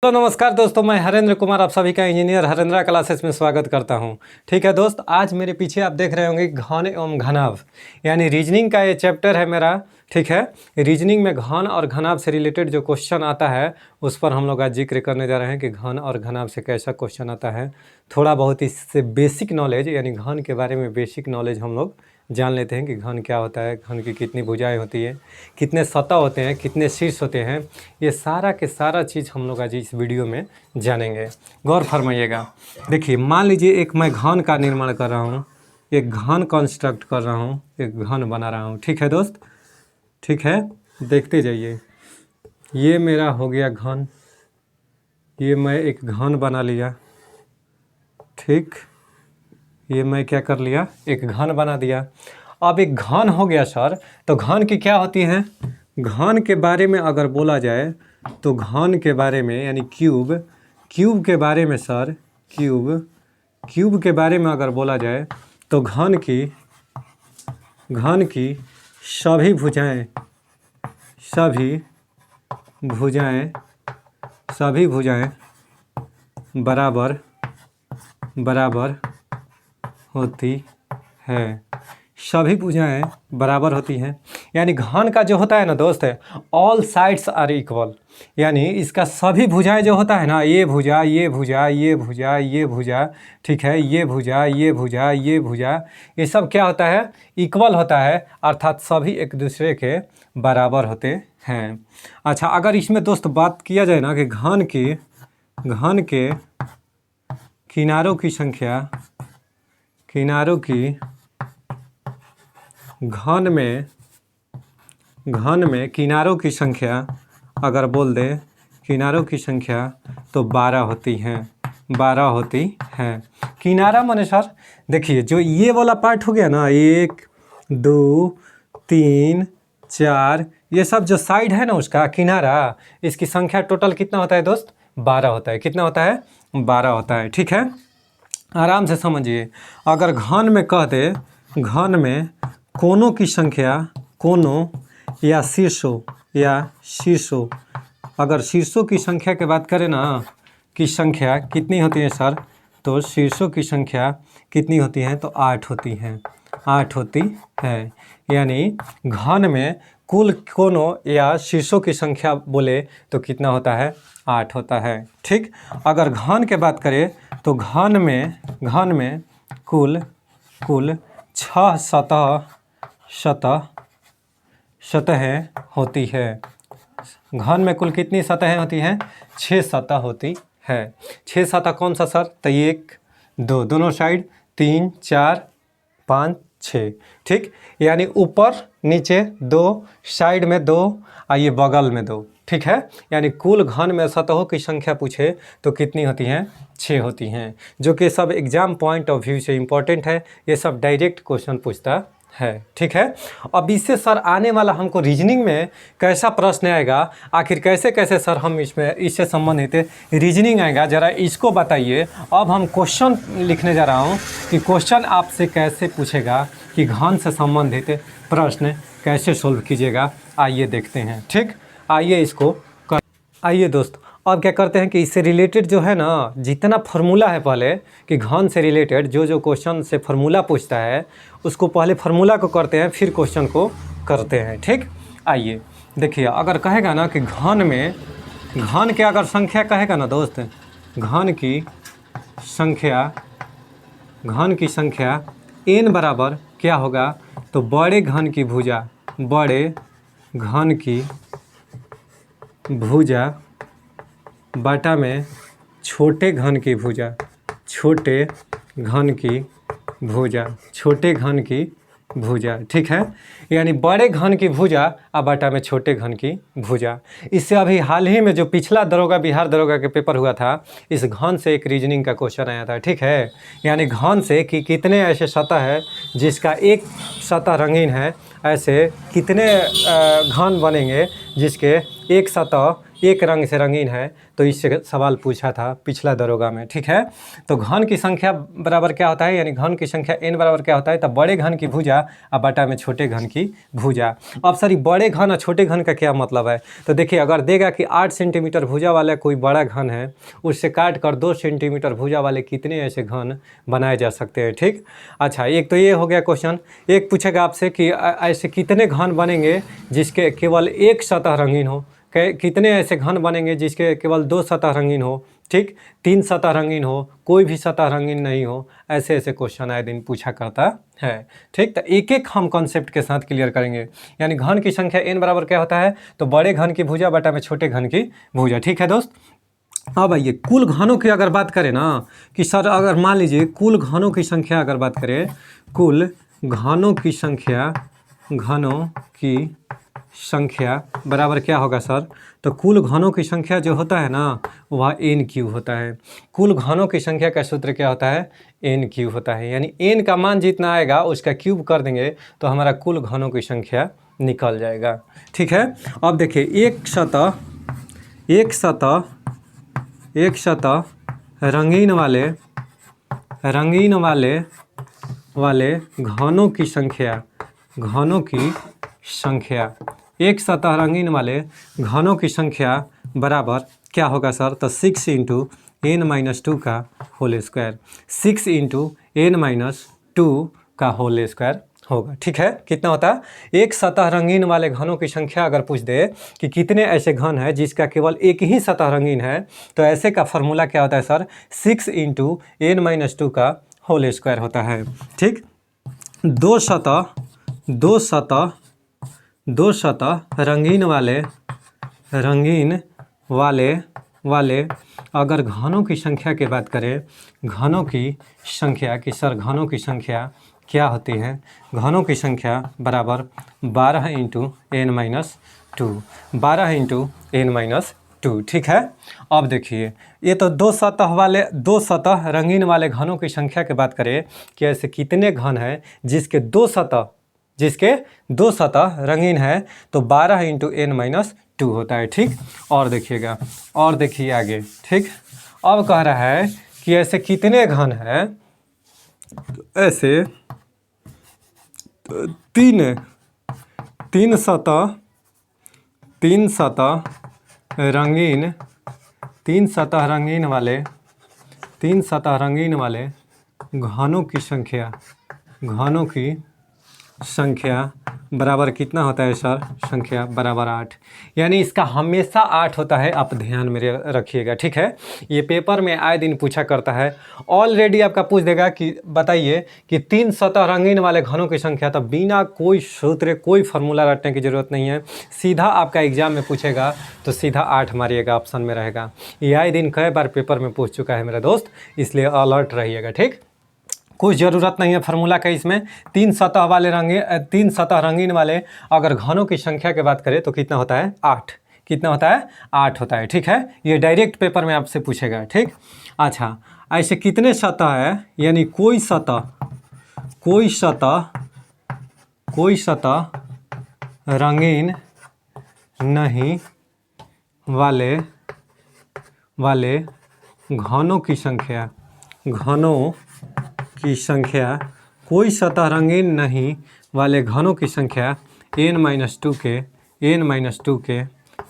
Hello नमस्कार दोस्तों, मैं हरेंद्र कुमार आप सभी का इंजीनियर हरेंद्रा क्लासेस में स्वागत करता हूं। ठीक है दोस्त, आज मेरे पीछे आप देख रहे होंगे घन एवं घनाभ, यानी रीजनिंग का ये चैप्टर है मेरा। ठीक है, रीजनिंग में घन और घनाभ से रिलेटेड जो क्वेश्चन आता है उस पर हम लोग आज जिक्र करने जा रहे हैं कि घन और घनाभ से कैसा क्वेश्चन आता है। थोड़ा बहुत इससे बेसिक नॉलेज यानी घन के बारे में बेसिक नॉलेज हम लोग जान लेते हैं कि घन क्या होता है, घन की कितनी भुजाएं होती है, कितने सतह होते हैं, कितने शीर्ष होते हैं। ये सारा के सारा चीज़ हम लोग आज इस वीडियो में जानेंगे। गौर फरमाइएगा। देखिए, मान लीजिए एक मैं घन का निर्माण कर रहा हूँ, एक घन कंस्ट्रक्ट कर रहा हूँ, एक घन बना रहा हूँ। ठीक है दोस्त, ठीक है, देखते जाइए। ये मेरा हो गया घन, ये मैं एक घन बना लिया। ठीक, ये मैं क्या कर लिया, एक घन बना दिया। अब एक घन हो गया सर, तो घन की क्या होती हैं? घन के बारे में अगर बोला जाए तो घन के बारे में यानी क्यूब के बारे में सर, क्यूब के बारे में अगर बोला जाए तो घन की सभी भुजाएं बराबर होती है। सभी भुजाएं बराबर होती हैं, यानी घन का जो होता है ना दोस्त है, ऑल साइड्स आर इक्वल, यानी इसका सभी भुजाएं जो होता है ना, ये भुजा, ये भुजा, ये भुजा, ये भुजा, ठीक है, ये भुजा, ये भुजा, ये भुजा, ये सब क्या होता है? इक्वल होता है, अर्थात सभी एक दूसरे के बराबर होते हैं। अच्छा, अगर इसमें दोस्त बात किया जाए ना कि घन के किनारों की संख्या, घन में किनारों की संख्या अगर बोल दे, किनारों की संख्या तो 12 होती हैं। किनारा माने सर, देखिए जो ये वाला पार्ट हो गया ना, 1 2 3 4, ये सब जो साइड है ना उसका किनारा, इसकी संख्या टोटल कितना होता है दोस्त? 12 होता है। कितना होता है? 12 होता है। ठीक है, आराम से समझिए। अगर घन में कह दे, घन में कोनों की संख्या, कोनों या शीर्षों, अगर शीर्षों की संख्या की बात करें ना, की संख्या कितनी होती है सर? तो शीर्षों की संख्या कितनी होती है? तो 8 होती है। यानी घन में कुल कोनों या शीर्षों की संख्या बोले तो कितना होता है? 8 होता है। ठीक, अगर घन के बात करें तो घन में कुल 6 सतहें होती है। घन में कुल कितनी सतहें होती हैं? 6 सतह होती है। 6 सतह कौन सा सर? तो 1 2 दोनों साइड, 3 4 5 6। ठीक, यानी ऊपर नीचे 2, साइड में 2 और ये बगल में 2। ठीक है, यानी कुल घन में सतहों की संख्या पूछे तो कितनी होती हैं? 6 होती हैं, जो कि सब एग्जाम पॉइंट ऑफ व्यू से इम्पोर्टेंट है। ये सब डायरेक्ट क्वेश्चन पूछता है। ठीक है, अब इससे सर आने वाला हमको रीजनिंग में कैसा प्रश्न आएगा, आखिर कैसे सर हम इससे संबंधित रीजनिंग आएगा, ज़रा इसको बताइए। अब हम क्वेश्चन लिखने जा रहा हूँ कि क्वेश्चन आपसे कैसे पूछेगा कि घन से संबंधित प्रश्न कैसे सोल्व कीजिएगा। आइए देखते हैं। ठीक, आइए दोस्त, अब क्या करते हैं कि इससे रिलेटेड जो है ना, जितना फार्मूला है पहले कि घन से रिलेटेड जो क्वेश्चन से फार्मूला पूछता है उसको पहले फार्मूला को करते हैं, फिर क्वेश्चन को करते हैं। ठीक, आइए देखिए। अगर कहेगा ना कि घन के अगर संख्या कहेगा ना दोस्त, घन की संख्या n बराबर क्या होगा? तो बड़े घन की भुजा बटा में छोटे घन की भुजा। ठीक है, यानी बड़े घन की भुजा और बटा में छोटे घन की भुजा। इससे अभी हाल ही में जो पिछला बिहार दरोगा के पेपर हुआ था, इस घन से एक रीजनिंग का क्वेश्चन आया था। ठीक है, यानी घन से कि कितने ऐसे सतह है जिसका एक सतह रंगीन है, ऐसे कितने घन बनेंगे जिसके एक सतह एक रंग से रंगीन है, तो इससे सवाल पूछा था पिछला दरोगा में, ठीक है। तो घन की संख्या बराबर क्या होता है, यानी घन की संख्या n बराबर क्या होता है, तब बड़े घन की भुजा और बटा में छोटे घन की भुजा। अब सर बड़े घन और छोटे घन का क्या मतलब है, तो देखिए अगर देगा कि 8 सेंटीमीटर भुजा वाला कोई बड़ा घन है, उससे काट कर 2 सेंटीमीटर भुजा वाले कितने ऐसे घन बनाए जा सकते हैं, ठीक। अच्छा, एक तो ये हो गया क्वेश्चन। एक पूछेगा आपसे कि ऐसे कितने घन बनेंगे जिसके केवल एक सतह रंगीन हो, कितने ऐसे घन बनेंगे जिसके केवल 2 सतह रंगीन हो, ठीक, 3 सतह रंगीन हो, कोई भी सतह रंगीन नहीं हो। ऐसे ऐसे क्वेश्चन आए दिन पूछा करता है, ठीक। तो एक एक हम कॉन्सेप्ट के साथ क्लियर करेंगे। यानी घन की संख्या n बराबर क्या होता है, तो बड़े घन की भुजा बटा में छोटे घन की भुजा, ठीक है दोस्त। अब आइए कुल घनों की अगर बात करें ना, कि सर अगर मान लीजिए कुल घनों की संख्या अगर बात करें, कुल घनों की संख्या बराबर क्या होगा सर, तो कुल घनों की संख्या जो होता है ना वह n क्यूब होता है। कुल घनों की संख्या का सूत्र क्या होता है, n क्यूब होता है। यानी n का मान जितना आएगा उसका क्यूब कर देंगे तो हमारा कुल घनों की संख्या निकल जाएगा, ठीक है। अब देखिए एक सतह रंगीन वाले घनों की संख्या एक सतह रंगीन वाले घनों की संख्या बराबर क्या होगा सर, तो 6 × n-2 का होल स्क्वायर, 6 × n-2 का होल स्क्वायर होगा, ठीक है। कितना होता है, एक सतह रंगीन वाले घनों की संख्या अगर पूछ दे कि कितने ऐसे घन है जिसका केवल एक ही सतह रंगीन है, तो ऐसे का फॉर्मूला क्या होता है सर, 6 × n-2 का होल स्क्वायर होता है, ठीक। दो सतह रंगीन वाले अगर घनों की संख्या की बात करें, घनों की संख्या कि सर घनों की संख्या क्या होती है, घनों की संख्या बराबर 12 × n-2, 12 × n-2, ठीक है। अब देखिए ये तो दो सतह रंगीन वाले घनों की संख्या की बात करें कि ऐसे कितने घन हैं जिसके दो सतह रंगीन है, तो 12 × n-2 होता है, ठीक। और देखिएगा, और देखिए आगे, ठीक। अब कह रहा है कि ऐसे कितने घन हैं, ऐसे तीन सतह रंगीन वाले घनों की संख्या बराबर कितना होता है सर, संख्या बराबर 8। यानी इसका हमेशा 8 होता है, आप ध्यान में रखिएगा, ठीक है। ये पेपर में आए दिन पूछा करता है। ऑलरेडी आपका पूछ देगा कि बताइए कि 3 सतह रंगीन वाले घनों की संख्या, तो बिना कोई सूत्र कोई फार्मूला रटने की ज़रूरत नहीं है, सीधा आपका एग्जाम में पूछेगा तो सीधा 8 मारिएगा, ऑप्शन में रहेगा। ये आए दिन कई बार पेपर में पूछ चुका है मेरा दोस्त, इसलिए अलर्ट रहिएगा, ठीक। कोई ज़रूरत नहीं है फार्मूला का इसमें। 3 सतह रंगीन वाले अगर घनों की संख्या की बात करें तो कितना होता है, 8। कितना होता है, 8 होता है, ठीक है। ये डायरेक्ट पेपर में आपसे पूछेगा, ठीक। अच्छा, ऐसे कितने सतह है, यानी कोई सतह रंगीन नहीं वाले घनों की कोई सतह रंगीन नहीं वाले घनों की संख्या n-2 के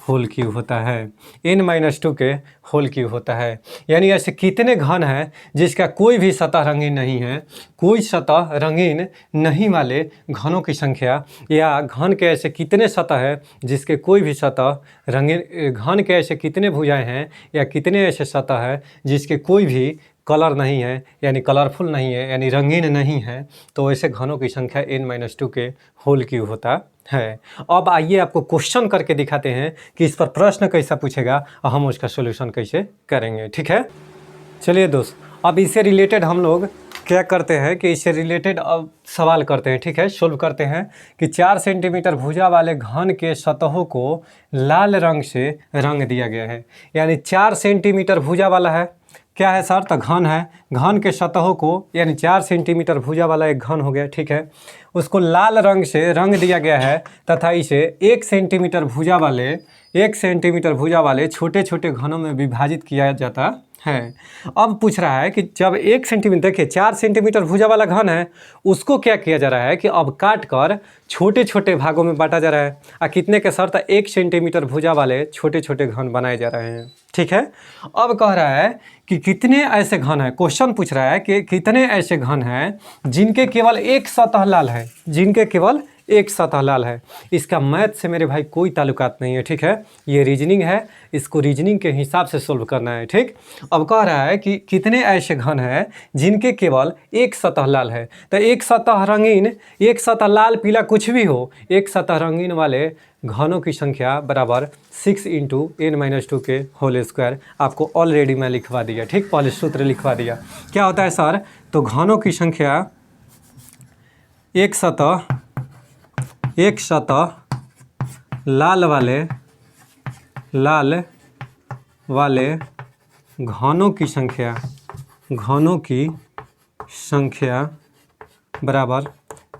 होल क्यूब होता है, n-2 के होल क्यूब होता है। यानी ऐसे कितने घन हैं जिसका कोई भी सतह रंगीन नहीं है, कोई सतह रंगीन नहीं वाले घनों की संख्या, या घन के ऐसे कितने सतह है जिसके कोई भी सतह रंगीन, घन के ऐसे कितने भुजाएं हैं या कितने ऐसे सतह है जिसके कोई भी कलर नहीं है, यानी कलरफुल नहीं है, यानी रंगीन नहीं है, तो ऐसे घनों की संख्या n-2 के होल क्यूब होता है। अब आइए आपको क्वेश्चन करके दिखाते हैं कि इस पर प्रश्न कैसा पूछेगा और हम उसका सॉल्यूशन कैसे करेंगे, ठीक है। चलिए दोस्त, अब इससे रिलेटेड हम लोग क्या करते हैं कि इससे रिलेटेड अब सवाल करते हैं, ठीक है, सोल्व करते हैं कि 4 सेंटीमीटर भुजा वाले घन के सतहों को लाल रंग से रंग दिया गया है। यानी 4 सेंटीमीटर भुजा वाला है, क्या है सर? तो घन है। घन के सतहों को यानी 4 सेंटीमीटर भुजा वाला एक घन हो गया, ठीक है। उसको लाल रंग से रंग दिया गया है तथा इसे 1 सेंटीमीटर भुजा वाले छोटे छोटे घनों में विभाजित किया जाता है। अब पूछ रहा है कि जब 1 सेंटीमीटर, देखिए 4 सेंटीमीटर भुजा वाला घन है, उसको क्या किया जा रहा है कि अब काट कर छोटे छोटे भागों में बांटा जा रहा है। कितने के सर? तो 1 सेंटीमीटर भुजा वाले छोटे छोटे घन बनाए जा रहे हैं, ठीक है। अब कह रहा है कि कितने ऐसे घन हैं, क्वेश्चन पूछ रहा है कि कितने ऐसे घन हैं जिनके केवल एक सतह लाल है, जिनके केवल एक सतह लाल है। इसका मैथ से मेरे भाई कोई ताल्लुकात नहीं है, ठीक है। ये रीजनिंग है, इसको रीजनिंग के हिसाब से सोल्व करना है, ठीक। अब कह रहा है कि कितने ऐसे घन हैं जिनके केवल एक सतह लाल है। तो एक सतह रंगीन, एक सतह लाल पीला कुछ भी हो, एक सतह रंगीन वाले घनों की संख्या बराबर 6 × n-2 के होल स्क्वायर। आपको ऑलरेडी मैं लिखवा दिया, ठीक, पहले सूत्र लिखवा दिया। क्या होता है सर? तो घनों की संख्या एक सतह लाल वाले घनों की संख्या बराबर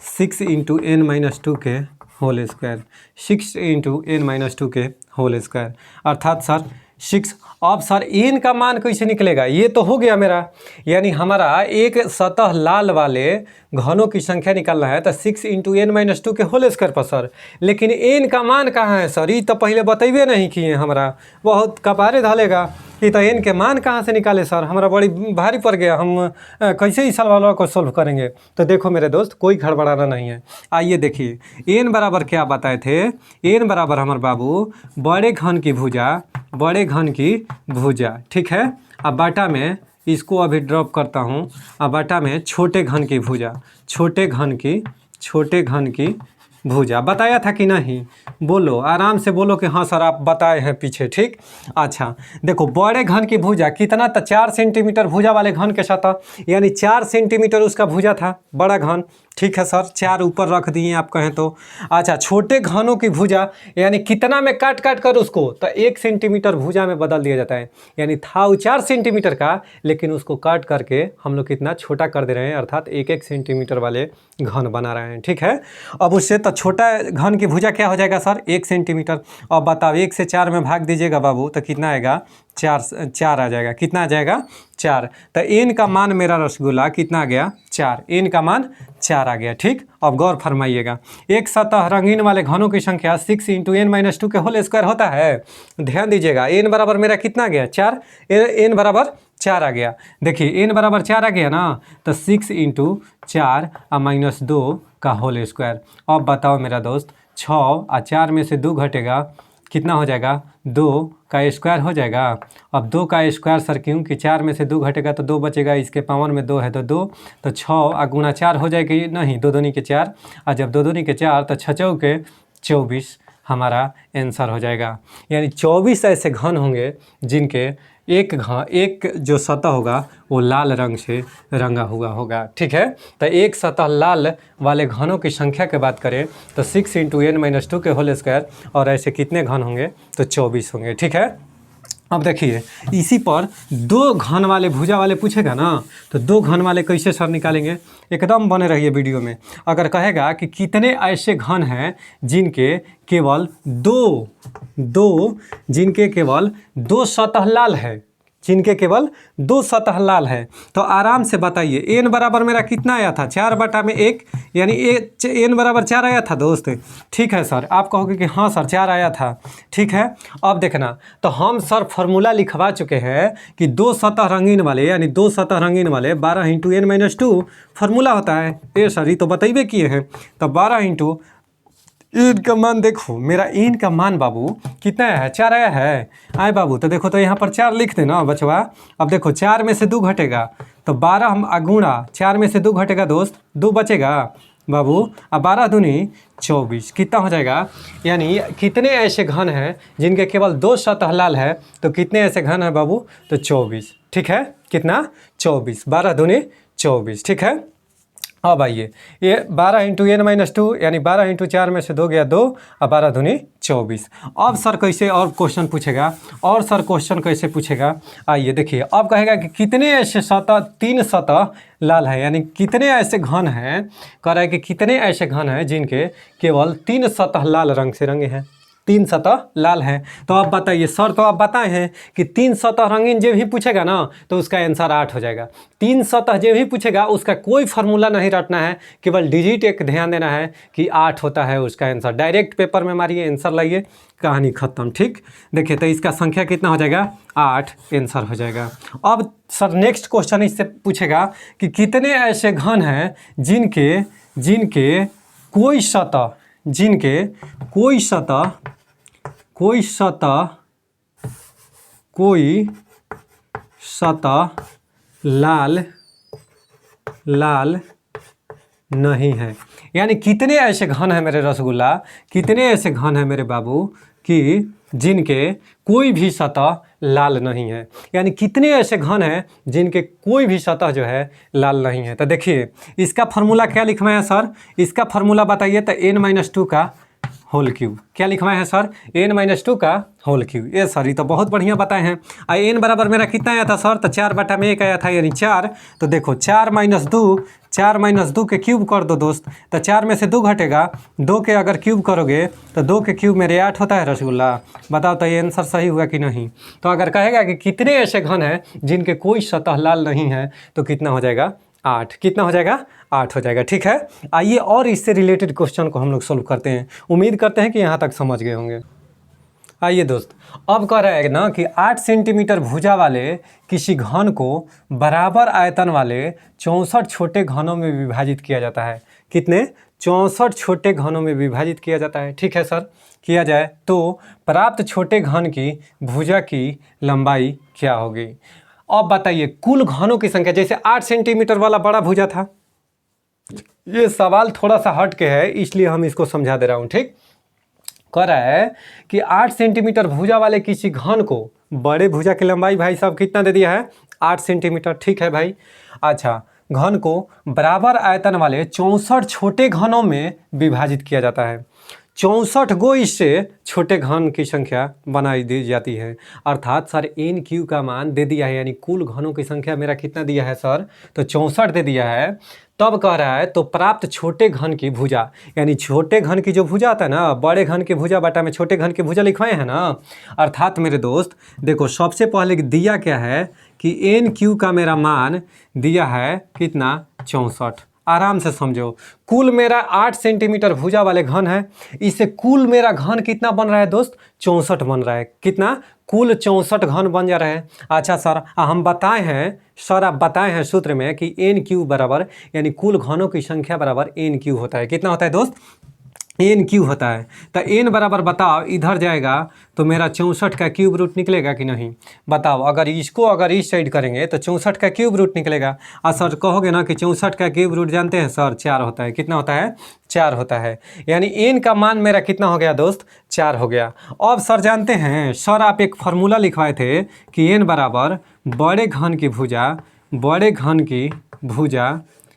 6 × n-2 के होल स्क्वायर। 6 × n-2 के होल स्क्वायर अर्थात सर 6। अब सर n का मान कैसे निकलेगा? ये तो हो गया मेरा, यानी हमारा एक सतह लाल वाले घनों की संख्या निकालना है तो 6 × n-2 के होल स्क्वायर पर सर। लेकिन n का मान कहाँ है सर? ये तो पहले बतेबे नहीं किए हमरा, बहुत कपारे धलेगा। ये तो n के मान कहाँ से निकाले सर? हमारा बड़ी भारी पड़ गया, हम कैसे इस सवाल को सोल्व करेंगे? तो देखो मेरे दोस्त, कोई गड़बड़ाना नहीं है। आइए देखिए n बराबर क्या बताए थे? n बराबर हमारे बाबू बड़े घन की भुजा, ठीक है। अब बाटा में इसको अभी ड्रॉप करता हूँ। अब बाटा में छोटे घन की भुजा बताया था कि नहीं? बोलो, आराम से बोलो कि हाँ सर आप बताए हैं पीछे, ठीक। अच्छा देखो, बड़े घन की भुजा कितना? तो 4 सेंटीमीटर भुजा वाले घन के सतह, यानी 4 सेंटीमीटर उसका भुजा था, बड़ा घन, ठीक है सर। 4 ऊपर रख दिए आप कहें तो। अच्छा, छोटे घनों की भुजा यानी कितना में काट कर उसको तो 1 सेंटीमीटर भुजा में बदल दिया जाता है। यानी था वो 4 सेंटीमीटर का, लेकिन उसको काट करके हम लोग कितना छोटा कर दे रहे हैं, अर्थात 1 सेंटीमीटर वाले घन बना रहे हैं, ठीक है। अब उससे तो छोटा घन की भुजा क्या हो जाएगा सर? 1 सेंटीमीटर। अब बताओ 1 से 4 में भाग दीजिएगा बाबू तो कितना आएगा? 4 आ जाएगा। कितना आ जाएगा? 4। तो n का मान मेरा रसगुल्ला कितना आ गया? 4। n का मान 4 आ गया, ठीक। अब गौर फरमाइएगा, एक सतह रंगीन वाले घनों की संख्या 6 × n-2 के होल स्क्वायर होता है। ध्यान दीजिएगा, n बराबर मेरा कितना आ गया? 4। n बराबर 4 आ गया। देखिए n बराबर 4 आ गया ना, तो 6 × 4 - 2 का होल स्क्वायर। अब बताओ मेरा दोस्त, 6 और 4 में से 2 घटेगा, कितना हो जाएगा? 2 का स्क्वायर हो जाएगा। अब 2 का स्क्वायर सर क्योंकि 4 में से 2 घटेगा तो 2 बचेगा, इसके पावर में 2 है तो 2, तो 6 और गुना 4 हो जाएगी नहीं, 2 दूनी के 4, और जब 2 दूनी के 4 तो 6 चौके 24 हमारा आंसर हो जाएगा। यानी 24 ऐसे घन होंगे जिनके एक जो सतह होगा वो लाल रंग से रंगा हुआ होगा, ठीक है। तो एक सतह लाल वाले घनों की संख्या की बात करें तो 6 × n-2 के होल स्क्वायर, और ऐसे कितने घन होंगे? तो 24 होंगे, ठीक है। अब देखिए, इसी पर 2 घन वाले भुजा वाले पूछेगा ना, तो 2 घन वाले कैसे सर निकालेंगे? एकदम बने रहिए वीडियो में। अगर कहेगा कि कितने ऐसे घन हैं जिनके केवल दो सतह लाल है, जिनके केवल 2 सतह लाल है, तो आराम से बताइए n बराबर मेरा कितना आया था? 4/1, यानी n बराबर 4 आया था दोस्त, ठीक है सर। आप कहोगे कि हाँ सर 4 आया था, ठीक है। अब देखना, तो हम सर फार्मूला लिखवा चुके हैं कि 2 सतह रंगीन वाले, यानी 2 सतह रंगीन वाले 12 × n-2 फार्मूला होता है। ए सर ये तो बताइए किए हैं। तो 12 × n का मान देखो, मेरा n का मान बाबू कितना है? 4 आया है। आए बाबू, तो देखो, तो यहाँ पर 4 लिख देना बचवा। अब देखो 4 में से 2 घटेगा तो 12 हम अगुणा 4 में से 2 घटेगा दोस्त, 2 बचेगा बाबू। अब 12 दूनी 24 कितना हो जाएगा? यानी कितने ऐसे घन हैं जिनके केवल 2 सतह लाल है, तो कितने ऐसे घन हैं बाबू? तो 24, ठीक है। कितना? 24। 12 दूनी 24, ठीक है। अब आइए, ये 12 × n-2 यानी 12 × 4 में से 2 गया 2 और 12 दूनी 24। अब सर कैसे और क्वेश्चन पूछेगा, और सर क्वेश्चन कैसे पूछेगा, आइए देखिए। अब कहेगा कि कितने ऐसे सतह, 3 सतह लाल है, यानी कितने ऐसे घन हैं, कह रहा है कि कितने ऐसे घन हैं जिनके केवल 3 सतह लाल रंग से रंगे हैं, 3 सतह लाल है। तो आप बताइए सर, तो आप बताए हैं कि 3 सतह रंगीन जो भी पूछेगा ना तो उसका आंसर 8 हो जाएगा। 3 सतह जो भी पूछेगा उसका कोई फार्मूला नहीं रटना है, केवल डिजिट एक ध्यान देना है कि 8 होता है उसका आंसर। डायरेक्ट पेपर में मारिए, आंसर लाइए, कहानी खत्म। ठीक, देखिए तो इसका संख्या कितना हो जाएगा, 8 आंसर हो जाएगा। अब सर नेक्स्ट क्वेश्चन इससे पूछेगा कि कितने ऐसे घन हैं जिनके कोई सतह, जिनके कोई सतह लाल नहीं है। यानी कितने ऐसे घन है मेरे रसगुल्ला, कितने ऐसे घन है मेरे बाबू कि जिनके कोई भी सतह लाल नहीं है, यानी कितने ऐसे घन हैं जिनके कोई भी सतह जो है लाल नहीं है। तो देखिए इसका फार्मूला क्या लिखवाया सर, इसका फार्मूला बताइए। तो n-2 का होल क्यूब, क्या लिखवाए हैं सर, n-2 का होल क्यूब। ये सर ये तो बहुत बढ़िया बताए हैं। n बराबर मेरा कितना आया था सर, तो 4/1 आया था, यानी 4। तो देखो 4 - 2 के क्यूब कर दो दोस्त, तो 4 में से 2 घटेगा, 2 के अगर क्यूब करोगे तो 2 के क्यूब मेरे 8 होता है रसगुल्ला। बताओ तो ये आंसर सही हुआ कि नहीं। तो अगर कहेगा कि कितने ऐसे घन हैं जिनके कोई सतह लाल नहीं है तो कितना हो जाएगा, 8। कितना हो जाएगा, 8 हो जाएगा। ठीक है, आइए और इससे रिलेटेड क्वेश्चन को हम लोग सोल्व करते हैं। उम्मीद करते हैं कि यहाँ तक समझ गए होंगे। आइए दोस्त, अब कह रहा है ना कि 8 सेंटीमीटर भुजा वाले किसी घन को बराबर आयतन वाले 64 छोटे घनों में विभाजित किया जाता है। कितने, 64 छोटे घनों में विभाजित किया जाता है। ठीक है सर, किया जाए तो प्राप्त छोटे घन की भुजा की लंबाई क्या होगी। अब बताइए कुल घनों की संख्या, जैसे 8 सेंटीमीटर वाला बड़ा भुजा था, ये सवाल थोड़ा सा हट के है इसलिए हम इसको समझा दे रहा हूँ। ठीक, कह रहा है कि 8 सेंटीमीटर भुजा वाले किसी घन को, बड़े भुजा की लंबाई भाई साहब कितना दे दिया है, 8 सेंटीमीटर। ठीक है भाई, अच्छा घन को बराबर आयतन वाले 64 छोटे घनों में विभाजित किया जाता है। 64 गो इससे छोटे घन की संख्या बनाई दी जाती है। अर्थात सर n-क्यू का मान दे दिया है, यानी कुल घनों की संख्या मेरा कितना दिया है सर, तो 64 दे दिया है। तब कह रहा है तो प्राप्त छोटे घन की भुजा, यानी छोटे घन की जो भुजा आता है ना, बड़े घन की भुजा बटा में छोटे घन की भुजा लिखवाए हैं ना। अर्थात मेरे दोस्त देखो सबसे पहले दिया क्या है कि n-क्यू का मेरा मान दिया है कितना, 64। आराम से समझो, कुल मेरा 8 सेंटीमीटर भुजा वाले घन है, इससे कुल मेरा घन कितना बन रहा है दोस्त, 64 बन रहा है। कितना, कुल 64 घन बन जा रहा है। अच्छा सर हम बताए हैं, सर आप बताए हैं सूत्र में कि n-क्यू बराबर, यानी कुल घनों की संख्या बराबर n-क्यू होता है। कितना होता है दोस्त, n-क्यू होता है। तो n बराबर बताओ, इधर जाएगा तो मेरा 64 का क्यूब रूट निकलेगा कि नहीं, बताओ। अगर इसको अगर इस साइड करेंगे तो 64 का क्यूब रूट निकलेगा। और सर कहोगे ना कि 64 का क्यूब रूट जानते हैं सर, 4 होता है। कितना होता है, 4 होता है। यानी n का मान मेरा कितना हो गया दोस्त, 4 हो गया। अब सर जानते हैं, सर आप एक फार्मूला लिखवाए थे कि n बराबर बड़े घन की भुजा, बड़े घन की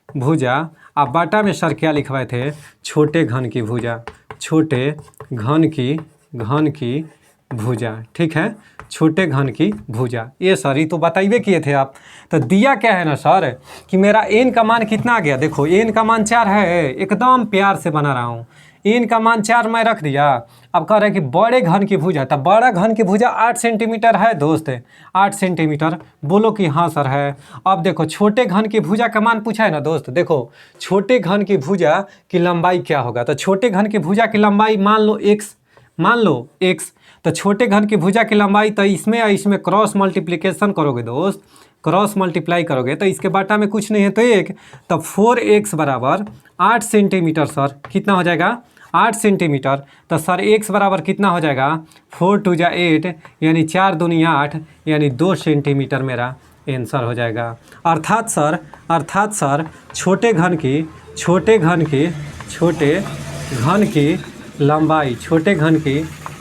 भुजा आप बाटा में सर क्या लिखवाए थे, छोटे घन की भुजा, छोटे घन की भुजा। ठीक है, छोटे घन की भुजा। ये सर ये तो बताइए किए थे आप। तो दिया क्या है ना सर कि मेरा n का मान कितना आ गया, देखो n का मान 4 है, एकदम प्यार से बना रहा हूँ। n का मान 4 मैं रख दिया। अब कह रहे हैं कि बड़े घन की भुजा, तो बड़ा घन की भुजा 8 सेंटीमीटर है दोस्त, 8 सेंटीमीटर, बोलो कि हाँ सर है। अब देखो छोटे घन की भुजा का मान पूछा है ना दोस्त, देखो छोटे घन की भुजा की लंबाई क्या होगा। तो छोटे घन की भुजा की लंबाई मान लो x, तो छोटे घन की भुजा की लंबाई, तो इसमें क्रॉस मल्टीप्लिकेशन करोगे दोस्त, क्रॉस मल्टीप्लाई करोगे तो इसके बाटा में कुछ नहीं है तो 1, तो 4x बराबर 8 सेंटीमीटर। सर कितना हो जाएगा, 8 सेंटीमीटर। तो सर x बराबर कितना हो जाएगा, 4 × 2 = 8, यानी 4 दूनी 8, यानी 2 सेंटीमीटर मेरा आंसर हो जाएगा। अर्थात सर छोटे घन की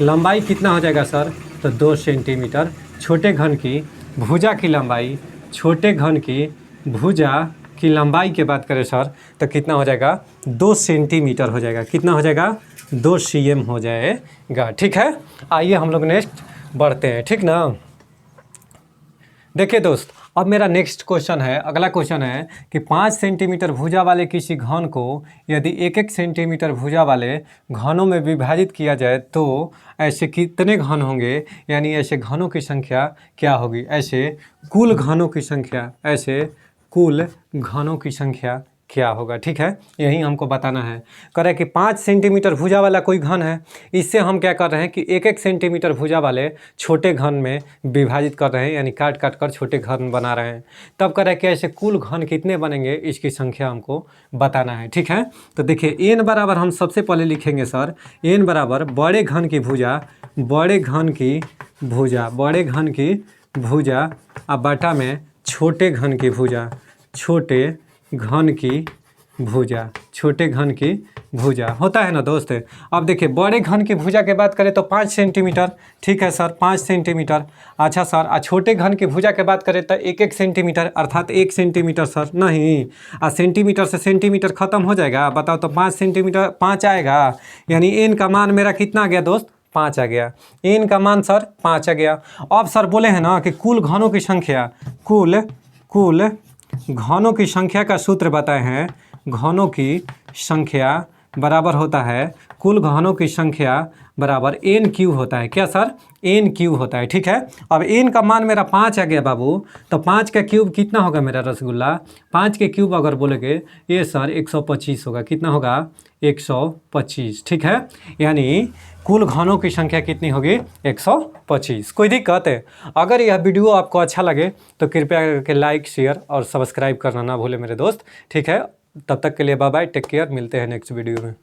लंबाई कितना हो जाएगा सर, तो 2 सेंटीमीटर। छोटे घन की भुजा की लंबाई, छोटे घन की भुजा की लंबाई की बात करें सर तो कितना हो जाएगा 2 सेंटीमीटर हो जाएगा। कितना हो जाएगा 2 cm हो जाएगा। ठीक है, आइए हम लोग नेक्स्ट बढ़ते हैं। ठीक ना, देखिए दोस्त, अब मेरा नेक्स्ट क्वेश्चन है, अगला क्वेश्चन है कि 5 सेंटीमीटर भुजा वाले किसी घन को यदि 1-1 सेंटीमीटर भुजा वाले घनों में विभाजित किया जाए तो ऐसे कितने घन होंगे, यानी ऐसे घनों की संख्या क्या होगी। ऐसे कुल घनों की संख्या, ऐसे कुल घनों की संख्या क्या होगा। ठीक है, यही हमको बताना है। कह रहे हैं कि 5 सेंटीमीटर भुजा वाला कोई घन है, इससे हम क्या कर रहे हैं कि 1-1 सेंटीमीटर भुजा वाले छोटे घन में विभाजित कर रहे हैं, यानी काट काट कर छोटे घन बना रहे हैं। तब कह रहे हैं कि ऐसे कुल घन कितने बनेंगे, इसकी संख्या हमको बताना है। ठीक है, तो देखिए n बराबर हम सबसे पहले लिखेंगे सर, n बराबर बड़े घन की भुजा, बड़े घन की भुजा, बड़े घन की भुजा अब बटा में छोटे घन की भुजा, छोटे घन की भुजा, छोटे घन की भुजा होता है ना दोस्त। अब देखिए बड़े घन की भुजा की बात करें तो 5 सेंटीमीटर। ठीक है सर, 5 सेंटीमीटर। अच्छा सर, छोटे घन की भुजा की बात करें तो 1-1 सेंटीमीटर, अर्थात 1 सेंटीमीटर सर। नहीं, सेंटीमीटर से सेंटीमीटर ख़त्म हो जाएगा, बताओ तो 5 सेंटीमीटर 5 आएगा, यानी n का मान मेरा कितना आ गया दोस्त, 5 आ गया। n का मान सर 5 आ गया। अब सर बोले हैं ना कि कुल घनों की संख्या, कुल घनों की संख्या का सूत्र बताए हैं। घनों की संख्या बराबर होता है, कुल घनों की संख्या बराबर n क्यूब होता है। क्या सर, n क्यूब होता है। ठीक है, अब n का मान मेरा 5 आ गया बाबू, तो 5 का क्यूब कितना होगा मेरा रसगुल्ला, 5 के क्यूब अगर बोलेगे ये सर 125 होगा। कितना होगा, 125। ठीक है, यानी कुल घनों की संख्या कितनी होगी, 125। कोई दिक्कत है? अगर यह वीडियो आपको अच्छा लगे तो कृपया करके लाइक, शेयर और सब्सक्राइब करना ना भूले मेरे दोस्त। ठीक है, तब तक के लिए बाय बाय, टेक केयर, मिलते हैं नेक्स्ट वीडियो में।